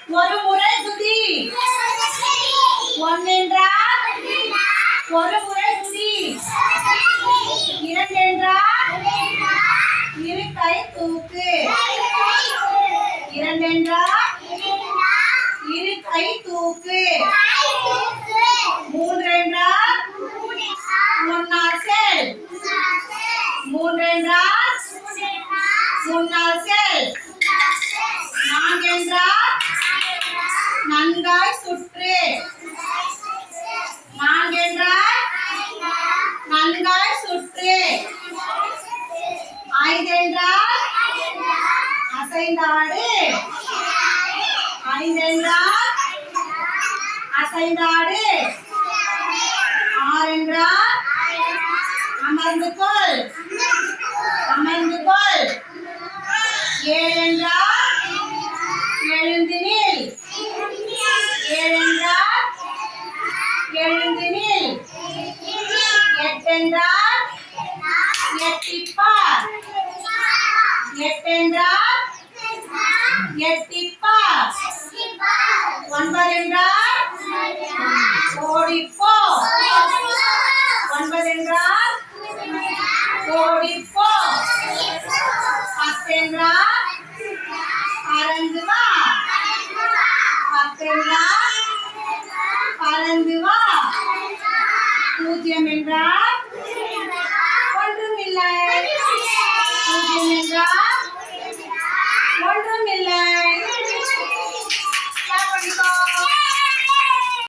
ஒரு முறை துதி. ஒன்றென்றால் ஒரு முறை துதி. இரண்டென்றால் இரு கை தூக்கு. இரண்டென்றால் இரு கை தூக்கு. மூன்றென்றால் முன்னால் செல். மூன்றென்றால் முன்னால் செல். நான்கென்றால் நன்காய் சுற்று. நான்கென்றால் நன்காய் சுற்று. ஐந்தென்றால் அசைந்தாடு. ஐந்தென்றால் அசைந்தாடு. ஆறென்றால் அமர்ந்து கொள். அமர்ந்து கொள். ஏழென்றால் எழுந்து நில். ஏழென்றால் எழுந்து நில். எட்டென்றால் எட்டிப்பார். எட்டென்றால் எட்டிப்பார். ஒன்பதென்றால் ஓடிப்போ. ஒன்பதென்றால் ஓடிப்போ. பத்தென்றால் பறந்து வா. பத்தென்றால் பறந்து வா. பூஜ்ஜியம் என்றால்